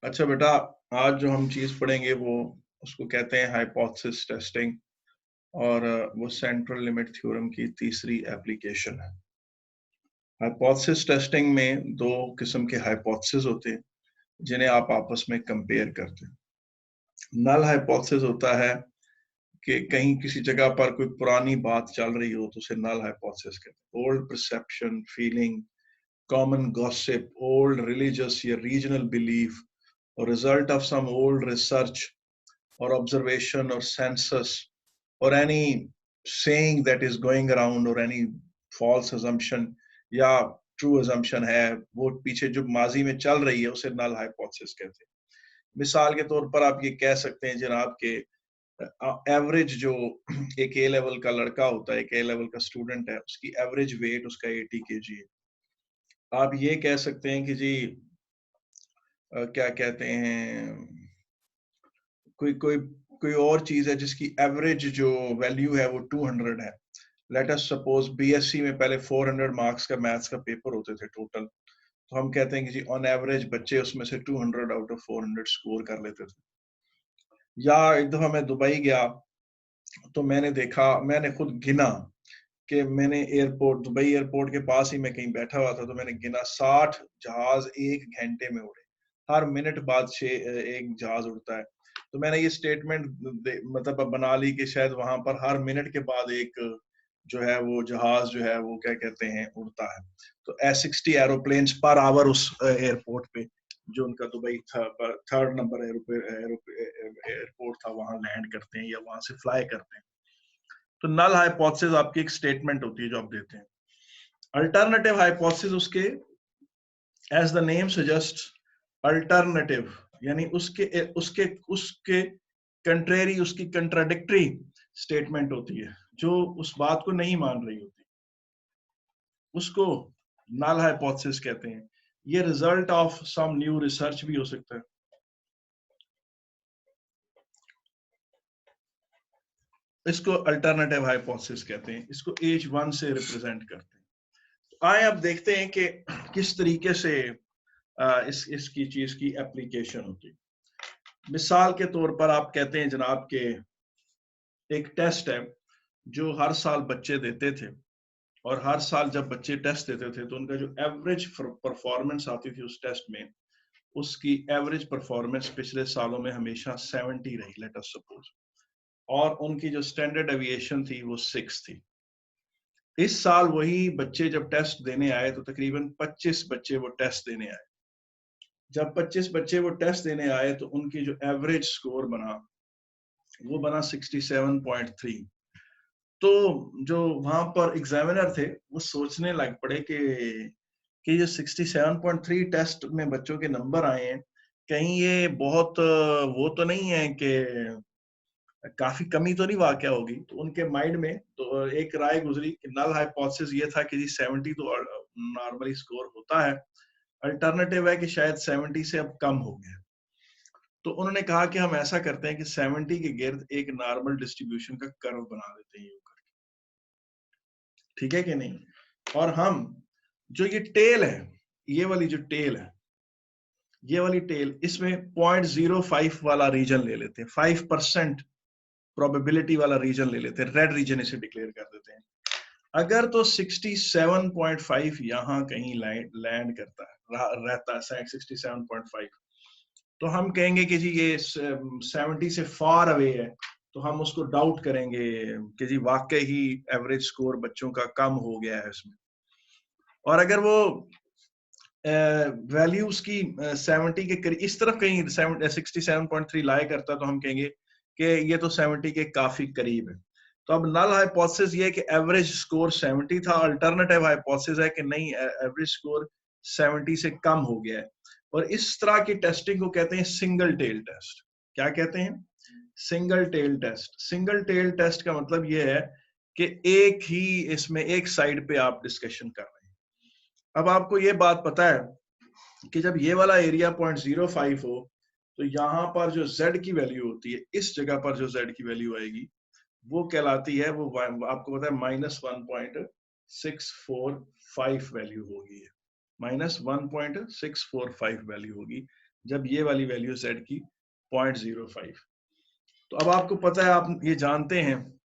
अच्छा बेटा, आज जो हम चीज़ पढ़ेंगे वो उसको कहते हैं हाइपोथेसिस टेस्टिंग और वो सेंट्रल लिमिट थ्योरम की तीसरी एप्लीकेशन है। हाइपोथेसिस टेस्टिंग में 2 किस्म के हाइपोथेसिस होते हैं, जिन्हें आप आपस में कंपेयर करते हैं। नल हाइपोथेसिस होता है कि कहीं किसी जगह पर कोई पुरानी बात चल रही हो तो उसे नल हाइपोथेसिस कहते हैं। Old perception, feeling, common gossip, old religious या regional belief or result of some old research or observation or census or any saying that is going around or any false assumption या true assumption है, वो पीछे जो माजी में चल रही है उसे नल हाइपोथेसिस कहते हैं। मिसाल के तौर पर आप ये कह सकते हैं जनाब के एवरेज जो एक ए लेवल का लड़का होता है, एक ए लेवल का स्टूडेंट है, उसकी एवरेज वेट उसका 80 केजी है। आप ये कह सकते हैं कि जी क्या कहते हैं, कोई कोई कोई और चीज है जिसकी एवरेज जो वैल्यू है वो 200 है। लेट अस सपोज बीएससी में पहले 400 मार्क्स का मैथ्स का पेपर होते थे टोटल, तो हम कहते हैं कि जी ऑन एवरेज बच्चे उसमें से 200 आउट ऑफ 400 स्कोर कर लेते थे। या एक दफा मैं दुबई गया तो मैंने खुद गिना कि मैंने एयरपोर्ट, दुबई एयरपोर्ट के पास ही मैं कहीं बैठा हुआ था, तो मैंने गिना 60 जहाज 1 घंटे में उड़े। हर मिनट बाद एक जहाज उड़ता है। तो मैंने ये स्टेटमेंट मतलब बना ली कि शायद वहां पर हर मिनट के बाद एक जो है वो जहाज जो है वो क्या कहते हैं उड़ता है। तो S60 एरोप्लेन्स पर आवर उस एयरपोर्ट पे, जो उनका दुबई थर्ड नंबर एयरपोर्ट था, वहां लैंड करते हैं या वहां से फ्लाई करते हैं। तो नल हाइपोथेसिस आपकी एक स्टेटमेंट होती है जो आप देते हैं। अल्टरनेटिव हाइपोथेसिस उसके, as the name suggest, alternative यानी उसके उसके उसके कंट्रेरी, उसकी कंट्राडिक्टरी स्टेटमेंट होती है, जो उस बात को नहीं मान रही होती, उसको नल हाइपोथेसिस कहते हैं। ये result of some new research भी हो सकता है। इसको अल्टरनेटिव हाइपोथेसिस कहते हैं। इसको H1 से रिप्रेजेंट करते हैं। तो आए अब देखते हैं कि किस तरीके से इसकी चीज की एप्लीकेशन होती है। मिसाल के तौर पर आप कहते हैं जनाब के एक टेस्ट है जो हर साल बच्चे देते थे, और हर साल जब बच्चे टेस्ट देते थे तो उनका जो एवरेज परफॉर्मेंस आती थी उस टेस्ट में, उसकी एवरेज परफॉर्मेंस पिछले सालों में हमेशा 70 रही, लेट अस सपोज, और उनकी जो स्टैंडर्ड एविएशन थी वो 6 थी। इस साल वही बच्चे जब टेस्ट देने आए तो तकरीबन 25 बच्चे वो टेस्ट देने आए। जब 25 बच्चे वो टेस्ट देने आए तो उनकी जो एवरेज स्कोर बना वो बना 67.3। तो जो वहां पर एग्जामिनर थे वो सोचने लग पड़े कि ये 67.3 टेस्ट में बच्चों के नंबर आए हैं, कहीं ये बहुत वो तो नहीं है कि काफी कमी तो नहीं वाकया होगी। तो उनके माइंड में तो एक राय गुजरी कि नल हाइपोथेसिस ये था कि जी 70 तो नॉर्मली स्कोर होता है, अल्टरनेटिव है कि शायद 70 से अब कम हो गया। तो उन्होंने कहा कि हम ऐसा करते हैं कि 70 के गिर्द एक नॉर्मल डिस्ट्रीब्यूशन का कर्व बना देते हैं, ठीक है कि नहीं। और हम जो ये टेल है, ये वाली जो टेल है, ये वाली टेल, इसमें 0.05 वाला रीजन ले लेते हैं, 5% प्रोबेबिलिटी वाला रीजन ले लेते हैं, रेड रीजन इसे डिक्लेयर कर देते हैं। अगर तो 67.5 यहां कहीं लैंड करता है, रहता है 67.5, तो हम कहेंगे कि जी ये 70 से फार अवे है, तो हम उसको डाउट करेंगे कि जी वाकई ही एवरेज स्कोर बच्चों का कम हो गया है इसमें। और अगर वो वैल्यू उसकी 70 के करीब इस तरफ कहीं 67.3 लाए करता, तो हम कहेंगे कि ये तो 70 के काफी करीब है। तो अब नल हाइपोथेसिस ये है कि एवरेज स्कोर 70 था, अल्टरनेटिव हाइपोथेसिस है कि नहीं, एवरेज स्कोर 70 से कम हो गया है। और इस तरह की टेस्टिंग को कहते हैं सिंगल टेल टेस्ट। क्या कहते हैं? Single tail test. Single tail test का मतलब ये है कि एक ही इसमें एक साइड पे आप डिस्कशन कर रहे हैं। अब आपको ये बात पता है कि जब ये वाला एरिया 0.05 हो तो यहाँ पर जो z की वैल्यू होती है, इस जगह पर जो z की वैल्यू आएगी वो कहलाती है, वो आपको पता है -1.645 वैल्यू होगी। -1.645 वैल्यू होगी जब ये वाली वैल्यू z की 0.05। तो अब आपको पता है, आप ये जानते हैं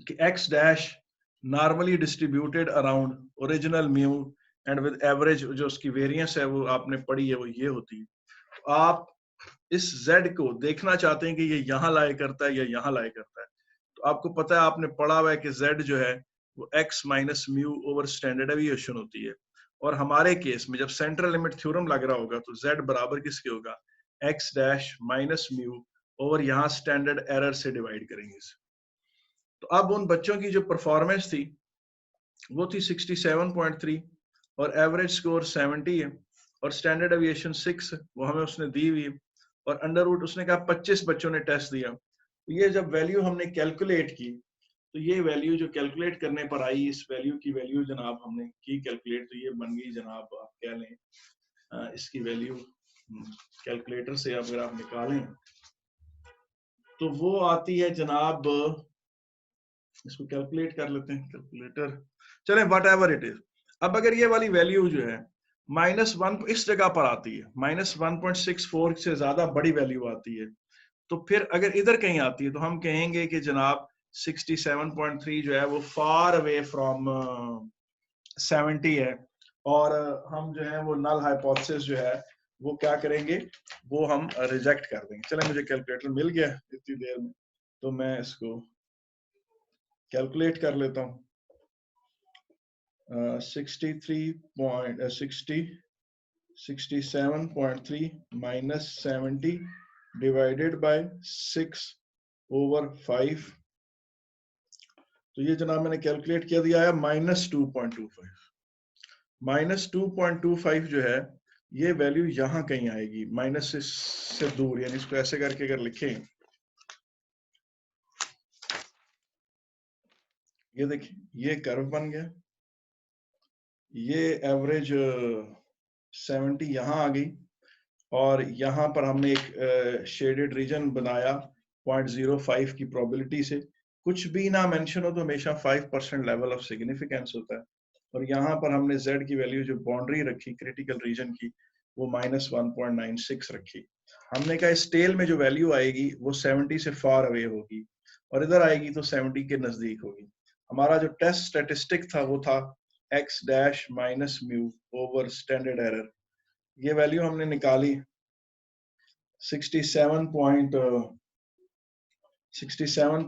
कि x dash normally distributed around original mu and with average, जो उसकी वेरिएंस है वो आपने पढ़ी है, वो ये होती है। तो आप इस z को देखना चाहते हैं कि ये यहां लाए करता है या यहां लाए करता है। तो आपको पता है, आपने पढ़ा हुआ है कि z जो है वो x minus mu over standard aviation होती है। और हमारे केस में जब सेंट्रल लिमिट थ्योरम लग रहा होगा तो z बराबर किसके होगा, x dash minus mu over यहाँ स्टैंडर्ड एरर से डिवाइड करेंगे इसे। तो अब उन बच्चों की जो परफॉर्मेंस थी वो थी 67.3 और एवरेज स्कोर 70 है और स्टैंडर्ड एविएशन 6 वो हमें उसने दी हुई है और अंडर रूट उसने कहा 25 बच्चों ने टेस्ट दिया। तो ये जब वैल्यू हमने कैलकुलेट की तो ये वैल्यू जो कैलकुलेट करने पर आई, इस वैल्यू की वैल्यू जनाब हमने की कैलकुलेट, तो ये बन गई जनाब, आप कह लें इसकी वैल्यू कैलकुलेटर से अगर आप निकालें तो वो आती है जनाब, इसको कैलकुलेट कर लेते हैं कैलकुलेटर, चलें वट एवर इट इज। अब अगर ये वाली वैल्यू जो है -1 इस जगह पर आती है, -1.64 से ज्यादा बड़ी वैल्यू आती है, तो फिर अगर इधर कहीं आती है तो हम कहेंगे कि जनाब 67.3 जो है वो फार अवे फ्रॉम 70 है और हम जो है वो नल हाइपोथेसिस जो है वो क्या करेंगे, वो हम रिजेक्ट कर देंगे। चलें, मुझे कैलकुलेटर मिल गया इतनी देर में, तो मैं इसको कैलकुलेट कर लेता हूँ। 67.3 minus 70 divided by 6/5, तो ये जनाब मैंने कैलकुलेट किया, दिया है -2.25। -2.25 जो है ये वैल्यू यहां कहीं आएगी, माइनस से दूर, यानी इसको ऐसे करके अगर लिखें, ये देखिए ये कर्व बन गया, ये एवरेज 70 यहां आ गई और यहां पर हमने एक शेडेड रीजन बनाया 0.05 की प्रोबेबिलिटी से। कुछ भी ना मेंशन हो तो हमेशा 5% लेवल ऑफ सिग्निफिकेंस होता है और यहाँ पर हमने z की वैल्यू जो बाउंड्री रखी क्रिटिकल रीजन की वो -1.96 रखी। हमने कहा इस टेल में जो वैल्यू आएगी वो 70 से फार अवे होगी और इधर आएगी तो 70 के नजदीक होगी। हमारा जो टेस्ट स्टैटिस्टिक था वो था x dash minus mu over standard error. ये वैल्यू हमने निकाली 67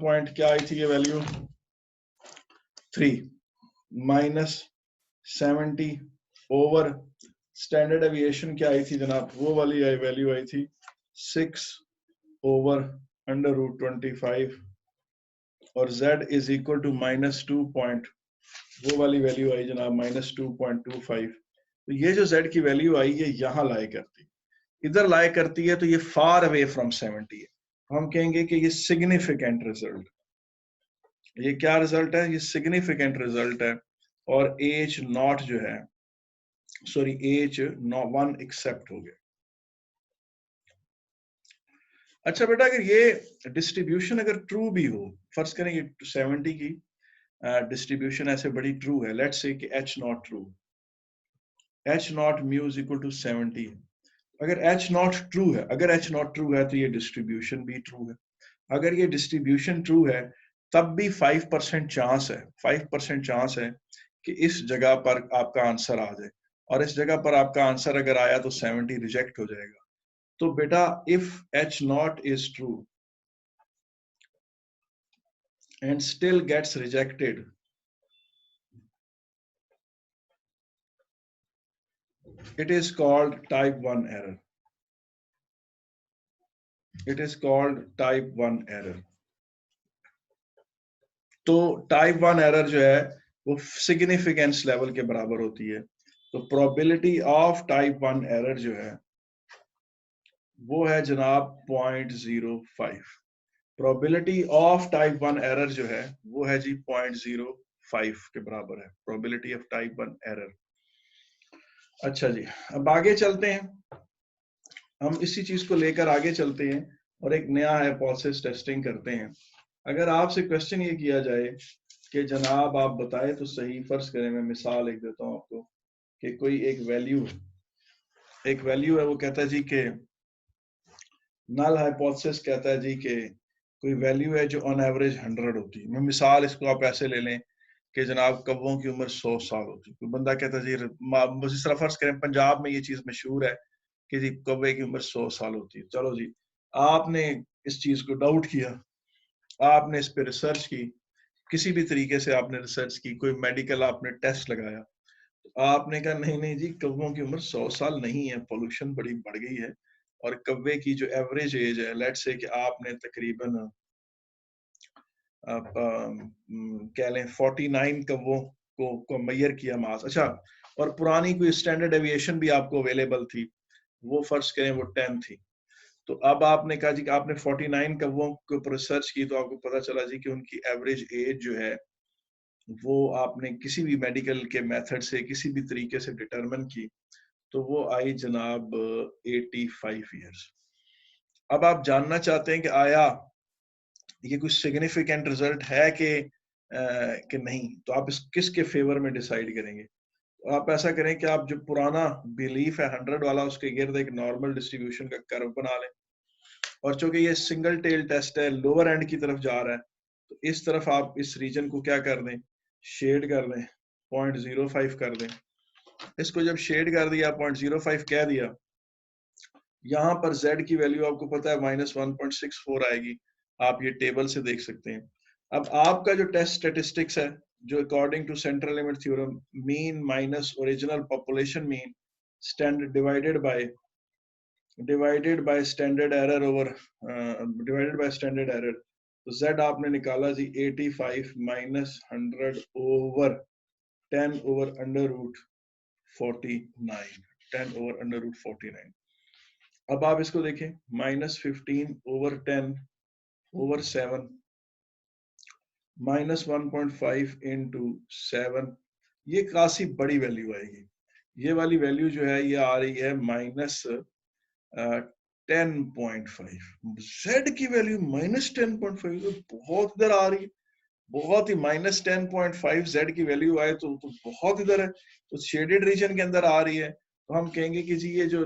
पॉइंट क्या आई थी ये वैल्यू 3 -70 ओवर स्टैंडर्ड एविएशन क्या आई थी जनाब, वो वाली वैल्यू आई थी 6/√25 और z is equal to -2 point, वो वाली वैल्यू आई जनाब -2.25। तो ये जो z की वैल्यू आई ये यहां लाए करती, इधर लाए करती है, तो ये फार अवे फ्रॉम 70 है। हम कहेंगे कि ये सिग्निफिकेंट रिजल्ट, ये क्या रिजल्ट है, ये सिग्निफिकेंट रिजल्ट है और एच नॉट जो है, सॉरी एच 1 एक्सेप्ट हो गया। अच्छा बेटा, अगर ये डिस्ट्रीब्यूशन अगर ट्रू भी हो, फर्ज करें ये 70 की डिस्ट्रीब्यूशन ऐसे बड़ी ट्रू है, लेट्स से कि H naught true, H naught mu is equal to 70। अगर एच नॉट ट्रू है, अगर एच नॉट ट्रू है तो ये डिस्ट्रीब्यूशन भी ट्रू है। अगर ये डिस्ट्रीब्यूशन ट्रू है तब भी 5% चांस है, 5% चांस है कि इस जगह पर आपका आंसर आ जाए और इस जगह पर आपका आंसर अगर आया तो 70 रिजेक्ट हो जाएगा। तो बेटा if H naught is true and still gets rejected, it is called type 1 error, it is called type 1 error। तो टाइप 1 एरर जो है वो सिग्निफिकेंस लेवल के बराबर होती है। तो प्रोबेबिलिटी ऑफ टाइप 1 एरर जो है वो है जनाब 0.05। प्रोबेबिलिटी ऑफ टाइप 1 एरर जो है वो है जी 0.05 के बराबर है, प्रोबेबिलिटी ऑफ टाइप 1 एरर। अच्छा जी, अब आगे चलते हैं, हम इसी चीज को लेकर आगे चलते हैं और एक नया हाइपोथेसिस टेस्टिंग करते हैं। अगर आपसे क्वेश्चन ये किया जाए कि जनाब आप बताएं तो सही, फर्ज करें मैं मिसाल एक देता हूं आपको, कि कोई एक वैल्यू है, वो कहता है जी कि नल हाइपोथेसिस कहता है जी कि कोई वैल्यू है जो ऑन एवरेज 100 होती है। मैं मिसाल इसको आप ऐसे ले लें कि जनाब कव्वों की उम्र 100 साल होती है। कोई बंदा कहता है जी, जिस तरह फर्ज करें पंजाब में ये चीज मशहूर है कि जी कव्वे की उम्र 100 साल होती है। चलो जी, आपने इस चीज को डाउट किया, आपने इस पे रिसर्च की, किसी भी तरीके से आपने रिसर्च की, कोई मेडिकल आपने टेस्ट लगाया, तो आपने कहा नहीं नहीं जी कव्वों की उम्र 100 साल नहीं है, पोल्यूशन बड़ी बढ़ गई है और कव्वे की जो एवरेज एज है, लेट्स से कि आपने तकरीबन आप कह लें 49 कव्वों को मैयर किया मास। अच्छा, और पुरानी कोई स्टैंडर्ड एविएशन भी आपको अवेलेबल थी, वो फर्ज करें वो 10 थी। तो अब आपने कहा जी कि आपने 49 कव्वों के ऊपर रिसर्च की, तो आपको पता चला जी कि उनकी एवरेज एज जो है वो आपने किसी भी मेडिकल के मेथड से किसी भी तरीके से डिटरमिन की, तो वो आई जनाब 85 ईयर्स। अब आप जानना चाहते हैं कि आया ये कुछ सिग्निफिकेंट रिजल्ट है कि नहीं, तो आप इस किसके फेवर में डिसाइड करेंगे? तो आप ऐसा करें कि आप जो पुराना बिलीफ है 100 वाला, उसके गिर्द एक नॉर्मल डिस्ट्रीब्यूशन का कर्व बना लें, और चूंकि ये सिंगल टेल टेस्ट है, लोअर एंड की तरफ जा रहा है, तो इस तरफ आप इस रीजन को क्या कर दें, शेड कर दें, 0.05 कर दें। इसको जब शेड कर दिया, 0.05 कह दिया, यहां पर z की वैल्यू आपको पता है -1.64 आएगी, आप ये टेबल से देख सकते हैं। अब आपका जो टेस्ट स्टेटिस्टिक्स है, जो according to central limit theorem, mean minus original population mean standard divided by standard error over divided by standard error, तो z आपने निकाला जी 85 माइनस 100 over 10 over under root 49, 10 over under root 49। अब आप इसको देखें, -15 ओवर 10 ओवर 7 -1.5 इंटू 7, ये काफी बड़ी वैल्यू आएगी। ये वाली वैल्यू जो है ये आ रही है -10.5। z की वैल्यू -10.5, तो बहुत इधर आ रही है, बहुत ही -10.5 z की वैल्यू आए तो बहुत इधर है, तो शेडेड रीजन के अंदर आ रही है। तो हम कहेंगे कि जी ये जो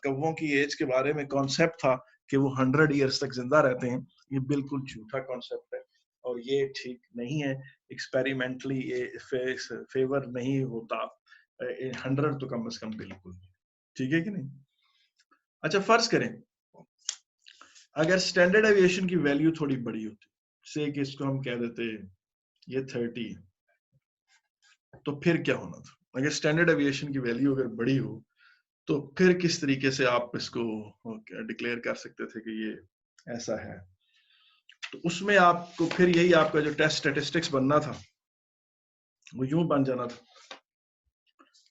कव्वों की एज के बारे में कॉन्सेप्ट था कि वो 100 ईयर्स तक जिंदा रहते हैं, ये बिल्कुल झूठा कॉन्सेप्ट है और ये ठीक नहीं है। एक्सपेरिमेंटली ये फेवर नहीं होता 100 तो कम से कम बिल्कुल, ठीक है कि नहीं। अच्छा, फर्ज करें अगर स्टैंडर्ड एविएशन की वैल्यू थोड़ी बड़ी होती, से कि इसको हम कह देते ये 30 है, तो फिर क्या होना था? अगर स्टैंडर्ड एविएशन की वैल्यू अगर बड़ी हो, तो फिर किस तरीके से आप इसको डिक्लेयर कर सकते थे कि ये ऐसा है? तो उसमें आपको फिर यही आपका जो टेस्ट स्टेटिस्टिक्स बनना था, वो यूं बन जाना था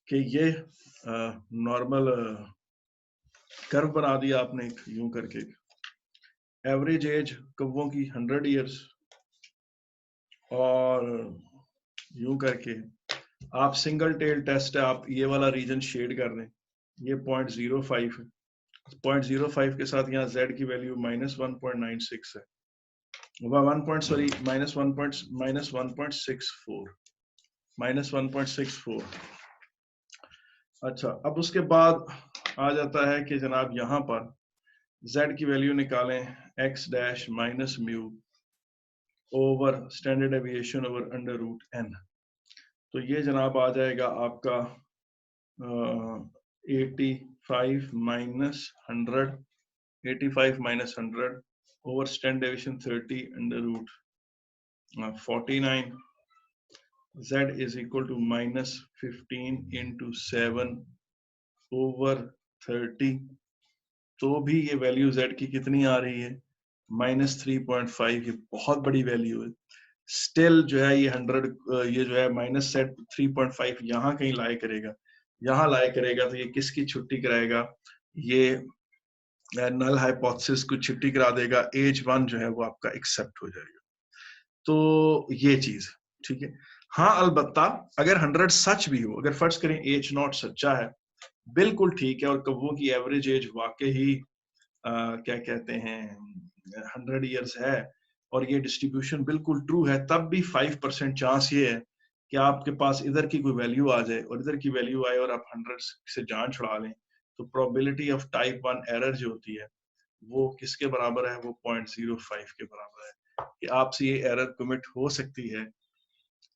कि ये नॉर्मल कर्व बना दिया आपने एक यूं करके, एवरेज एज कव्वों की 100 ईयर्स, और यूं करके आप सिंगल टेल टेस्ट है, आप ये वाला रीजन शेड कर दें, ये 0.05 है, 0.05 के साथ यहाँ z की वैल्यू -1.96 है, -1.64। अच्छा, अब उसके बाद आ जाता है कि जनाब यहाँ पर z की वैल्यू निकालें x dash minus mu over standard deviation over under root n, तो ये जनाब आ जाएगा आपका 85 माइनस 100 over standard deviation 30 under root 49, z is equal to -15 into 7 over 30, तो भी ये वैल्यू z की कितनी आ रही है, -3.5। ये बहुत बड़ी वैल्यू है। स्टिल जो है ये 100, ये जो है -3.5 यहाँ कहीं लाए करेगा, यहाँ लाए करेगा, तो ये किसकी छुट्टी कराएगा, ये नल हाइपोथेसिस को छुट्टी करा देगा, एज 1 जो है वो आपका एक्सेप्ट हो जाएगा। तो ये चीज ठीक है। हाँ, अलबत्ता अगर 100 सच भी हो, अगर फर्ज करें एज नॉट सच्चा है, बिल्कुल ठीक है, और कव्वों की एवरेज एज वाकई ही क्या कहते हैं 100 ईयर्स है, और ये डिस्ट्रीब्यूशन बिल्कुल ट्रू है, तब भी 5% चांस ये है कि आपके पास इधर की कोई वैल्यू आ जाए और इधर की वैल्यू आए और आप 100 से जान छुड़ा लें, तो प्रोबेबिलिटी ऑफ टाइप 1 एरर जो होती है वो किसके बराबर है? वो 0.05 के बराबर है कि आपसे ये एरर कमिट हो सकती है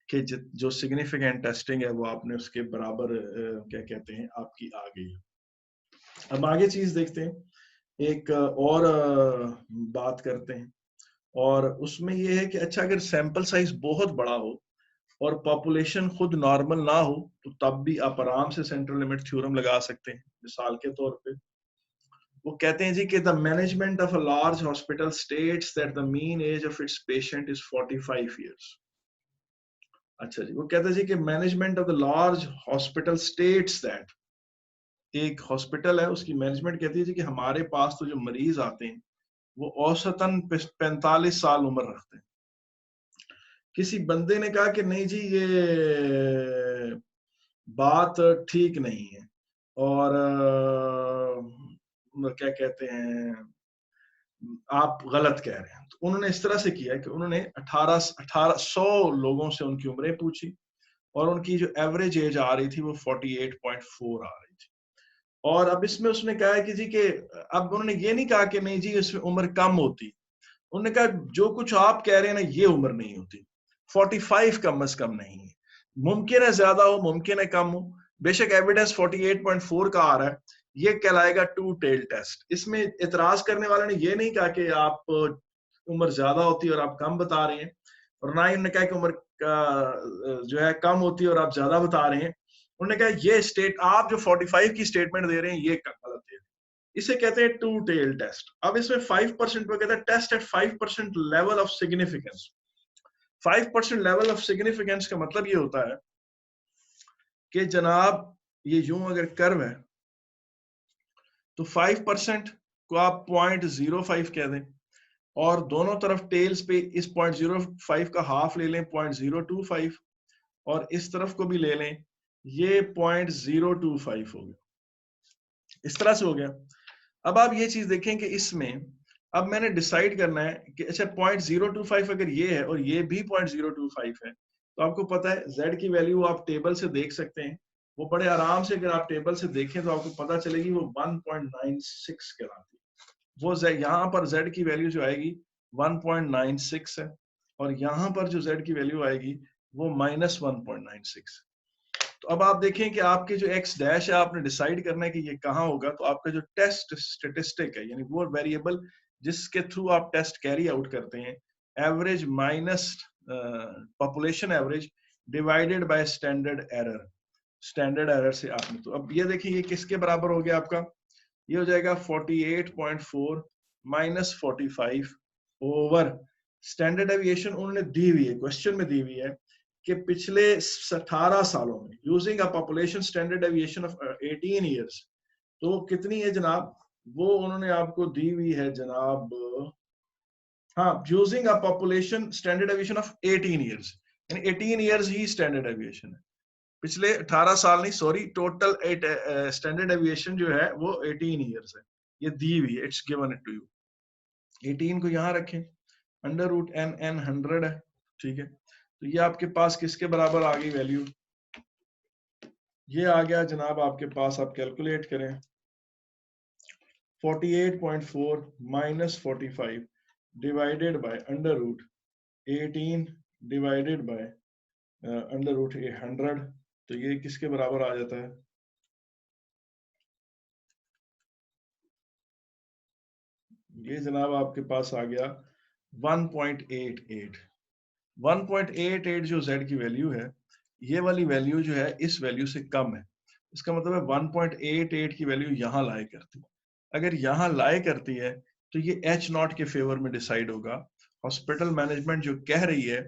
कि जो सिग्निफिकेंट टेस्टिंग है वो आपने उसके बराबर क्या कहते हैं आपकी आ गई। अब आगे चीज देखते हैं, एक और बात करते हैं, और उसमें ये है कि अच्छा अगर सैंपल साइज बहुत बड़ा हो और पॉपुलेशन खुद नॉर्मल ना हो तो तब भी आप आराम से सेंट्रल लिमिट थ्योरम लगा सकते हैं। मिसाल के तौर पे वो कहते हैं जी कि the management of a large hospital states that the mean age of its patient is 45 years. अच्छा जी, वो कहते हैं जी कि management of the large hospital states that, एक हॉस्पिटल है उसकी मैनेजमेंट कहती है जी कि हमारे पास तो जो मरीज आते हैं वो औसतन 45 साल उम्र रखते हैं। किसी बंदे ने कहा कि नहीं जी ये बात ठीक नहीं है, और क्या कहते हैं आप गलत कह रहे हैं। तो उन्होंने इस तरह से किया कि उन्होंने 1800 लोगों से उनकी उम्रें पूछी और उनकी जो एवरेज एज आ रही थी वो 48.4 आ रही थी। और अब इसमें उसने कहा है कि जी के अब उन्होंने ये नहीं कहा कि नहीं जी इसमें उम्र कम होती, उन्होंने कहा जो कुछ आप कह रहे हैं ना ये उम्र नहीं होती, 45 कम से कम नहीं है, मुमकिन है ज्यादा हो मुमकिन है कम हो, बेशक एविडेंस 48.4 का आ रहा है, ये कहलाएगा टू टेल टेस्ट। इसमें इतराज करने वाले ने ये नहीं कहा कि आप उम्र ज्यादा होती है और आप कम बता रहे हैं, और ना ही उन्होंने कहा कि उम्र जो है कम होती है और आप ज्यादा बता रहे हैं। उन्होंने कहा ये स्टेट आप जो 45 की स्टेटमेंट दे रहे हैं ये गलत है, इसे कहते हैं टू टेल टेस्ट। अब इसमें 5% पे कहते हैं test at 5% level of significance. 5% level of significance का मतलब ये होता है कि जनाब ये यूं अगर कर्व है तो 5% को आप 0.05 कह दें और दोनों तरफ टेल्स पे इस 0.05 का हाफ ले लें 0.025, और इस तरफ को भी ले लें ये 0.025 हो गया, इस तरह से हो गया। अब आप ये चीज देखें कि इसमें अब मैंने डिसाइड करना है कि अच्छा 0.025 अगर ये है और ये भी 0.025 है, तो आपको पता है z की वैल्यू आप टेबल से देख सकते हैं, वो बड़े आराम से अगर आप टेबल से देखें तो आपको पता चलेगी वो 1.96 कहलाती है। वो यहाँ पर z की वैल्यू जो आएगी 1.96 है, और यहाँ पर जो z की वैल्यू आएगी वो -1.96। तो अब आप देखें कि आपके जो x डैश है आपने डिसाइड करना है कि ये कहाँ होगा, तो आपका जो टेस्ट स्टेटिस्टिक है यानी वो वेरिएबल जिसके थ्रू आप टेस्ट कैरी आउट करते हैं, average minus population average divided by standard error, standard error से आपने, तो अब ये देखिए ये किसके बराबर हो गया आपका, ये हो जाएगा 48.4 माइनस 45 ओवर स्टैंडर्ड डेविएशन उन्होंने दी हुई है, क्वेश्चन में दी हुई है कि पिछले 18 सालों में using a population standard deviation of 18 years, तो कितनी है जनाब, वो उन्होंने आपको दी हुई है जनाब, हाँ using a population standard deviation of 18 years, यानी 18 इयर्स ही स्टैंडर्ड डेविएशन है, पिछले 18 साल नहीं, सॉरी टोटल स्टैंडर्ड डेविएशन जो है वो 18 इयर्स है, ये दी हुई है, it's given it to you. 18 को यहाँ रखें, अंडर रूट n n 100 है, ठीक है, तो ये आपके पास किसके बराबर आ गई वैल्यू, ये आ गया जनाब आपके पास, आप कैलकुलेट करें 48.4 minus 45 divided by under root 18 divided by under root 100, तो ये किसके बराबर आ जाता है, ये जनाब आपके पास आ गया 1.88। 1.88 जो z की वैल्यू है, ये वाली वैल्यू जो है इस वैल्यू से कम है, इसका मतलब है 1.88 की वैल्यू यहाँ लाई करती है, अगर यहाँ लाई करती है तो ये H0 के फेवर में डिसाइड होगा, हॉस्पिटल मैनेजमेंट जो कह रही है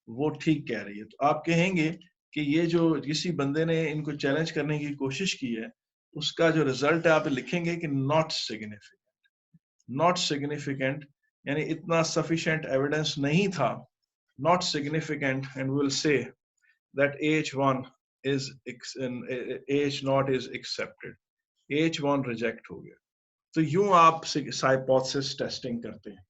वो ठीक कह रही है। तो आप कहेंगे कि ये जो किसी बंदे ने इनको चैलेंज करने की कोशिश की है उसका जो रिजल्ट है आप लिखेंगे कि नॉट सिग्निफिकेंट, नॉट सिग्निफिकेंट यानी इतना सफिशिएंट एविडेंस नहीं था, not significant, and we will say that H1 is H0 is accepted, H1 reject हो गया। तो यूं आप हाइपोथेसिस टेस्टिंग करते हैं।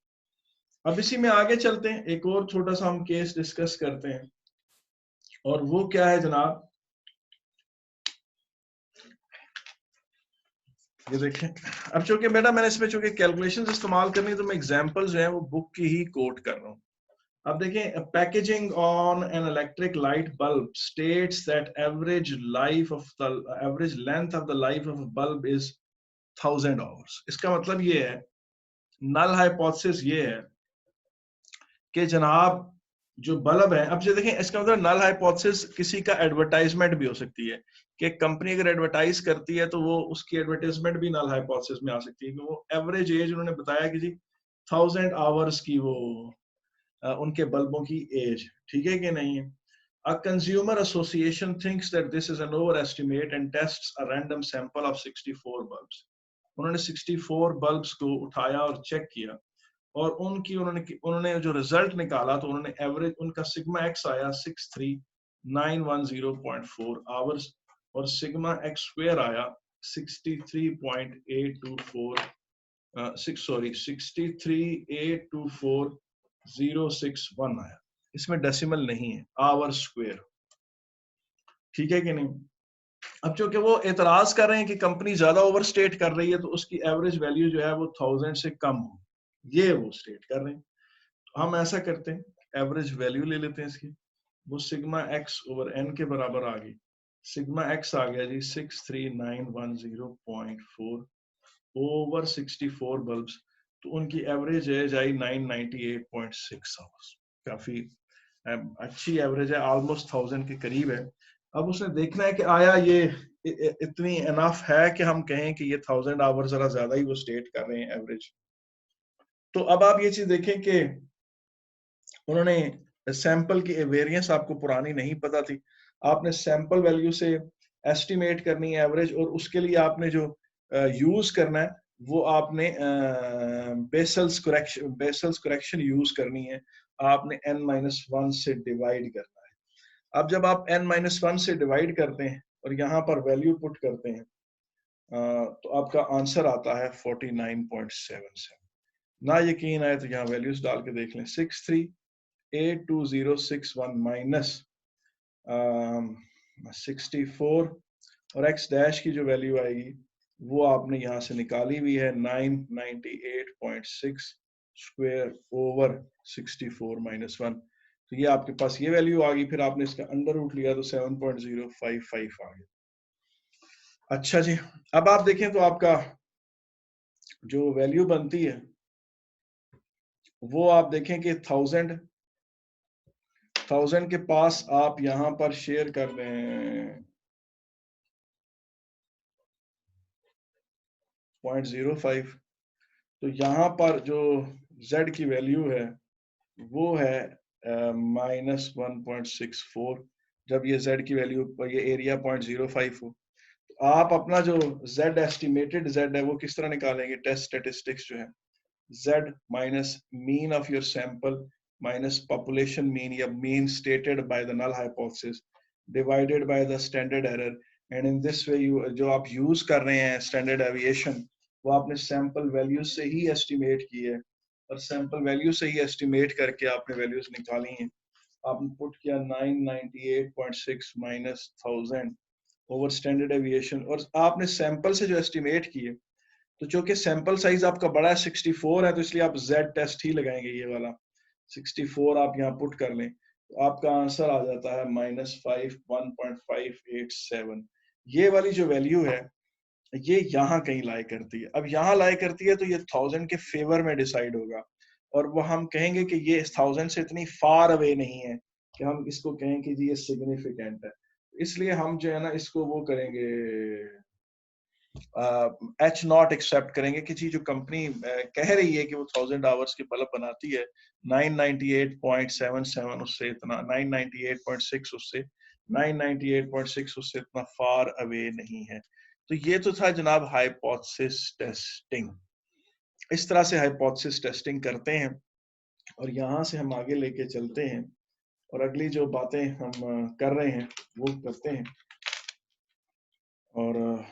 अब इसी में आगे चलते हैं, एक और छोटा सा हम केस डिस्कस करते हैं, और वो क्या है जनाब, ये देखें। अब चूंकि बेटा मैंने इसमें चूंकि कैलकुलेशंस इस्तेमाल करनी है तो मैं एग्जांपल्स जो है वो बुक की ही कोट कर रहा हूँ। अब देखें, packaging on an electric light bulb states that average length of the life of bulb is 1000 hours. इसका मतलब ये है, नल हाइपोथेसिस ये है कि जनाब जो बल्ब है, अब ये देखें इसका मतलब नल हाइपोथेसिस किसी का एडवर्टाइजमेंट भी हो सकती है कि कंपनी अगर एडवर्टाइज करती है तो वो उसकी एडवर्टाइजमेंट भी नल हाइपोथेसिस में आ सकती है कि वो एवरेज एज उन्होंने बताया कि जी 1000 आवर्स की वो उनके बल्बों की एज, ठीक है कि नहीं है। A consumer association thinks that this is an overestimate and tests a random sample of 64 bulbs. उन्होंने 64 बल्ब्स को उठाया और चेक किया और उन्होंने जो रिजल्ट निकाला तो उन्होंने एवरेज उनका सिग्मा एक्स आया 63910.4 आवर्स और सिग्मा एक्स स्क्वायर आया 63.061 आया। इसमें डेसिमल नहीं है, आवर स्क्वायर, ठीक है कि नहीं। अब चूंकि वो एतराज कर रहे हैं कि कंपनी ज्यादा ओवरस्टेट कर रही है तो उसकी एवरेज वैल्यू जो है वो 1000 से कम हो, ये वो स्टेट कर रहे हैं। हम ऐसा करते हैं, एवरेज वैल्यू ले लेते हैं इसकी, वो सिग्मा एक्स ओवर एन के बराबर आ गई। सिग्मा एक्स आ गया जी 63910.4 ओवर 64 बल्ब्स, तो उनकी एवरेज एज आई 998.6 आवर्स। काफी अच्छी एवरेज है, ऑलमोस्ट 1000 के करीब है। अब उसने देखना है कि आया ये इतनी इनफ है कि हम कहें कि ये 1000 आवर्स जरा ज्यादा ही वो स्टेट कर रहे हैं एवरेज। तो अब आप ये चीज देखें कि उन्होंने सैंपल की वेरिएंस आपको पुरानी नहीं पता थी, आपने सैंपल वैल्यू से एस्टिमेट करनी है एवरेज, और उसके लिए आपने जो यूज करना है वो आपने बेसल्स करेक्शन यूज करनी है। आपने n-1 से डिवाइड करना है। अब जब आप n-1 से डिवाइड करते हैं और यहाँ पर वैल्यू पुट करते हैं तो आपका आंसर आता है 49.77। ना यकीन आए तो यहाँ वैल्यूज डाल के देख लें, 63.82061 माइनस 64 और x डैश की जो वैल्यू आएगी वो आपने यहाँ से निकाली हुई है 998.6 स्क्वायर ओवर 64 माइनस 1। तो ये आपके पास ये वैल्यू आ गई, फिर आपने इसका अंडर रूट लिया तो 7.055 आ गया। अच्छा जी, अब आप देखें तो आपका जो वैल्यू बनती है वो आप देखें कि 1000 के पास आप यहां पर शेयर कर दें 0.05, तो यहां पर जो z की वैल्यू है वो है -1.64। जब ये z की वैल्यू, ये एरिया 0.05 हो, तो आप अपना जो z एस्टिमेटेड z है वो किस तरह निकालेंगे, टेस्ट स्टेटिस्टिक्स जो है, z minus mean of your sample minus population mean या mean stated by the null hypothesis divided by the standard error, and in this way you जो आप यूज कर रहे हैं स्टैंडर्ड एविएशन वो आपने सैंपल वैल्यू से ही एस्टिमेट की है और सैंपल वैल्यू से ही एस्टिमेट करके आपने वैल्यूज निकाली हैं। आपने पुट किया 998.6 माइनस 1000 ओवर स्टैंडर्ड एविएशन, और आपने सैंपल से जो एस्टिमेट किए, तो चूंकि सैंपल साइज आपका बड़ा है 64 है तो इसलिए आप z टेस्ट ही लगाएंगे, ये वाला 64 आप यहाँ पुट कर लें तो आपका आंसर आ जाता है -1.587। ये वाली जो वैल्यू है ये यहाँ कहीं लाई करती है। अब यहाँ लाई करती है तो ये 1000 के फेवर में डिसाइड होगा, और वो हम कहेंगे कि ये 1000 से इतनी फार अवे नहीं है कि हम इसको कहें कि जी ये सिग्निफिकेंट है। इसलिए हम जो है ना इसको वो करेंगे, H0 एक्सेप्ट करेंगे कि जी जो कंपनी कह रही है कि वो 1000 आवर्स के बल्ब बनाती है, 998.77 उससे इतना 998.6 उससे 998.6 उससे इतना फार अवे नहीं है। तो ये तो था जनाब हाइपोथेसिस टेस्टिंग। इस तरह से हाइपोथेसिस टेस्टिंग करते हैं और यहाँ से हम आगे लेके चलते हैं और अगली जो बातें हम कर रहे हैं वो करते हैं। और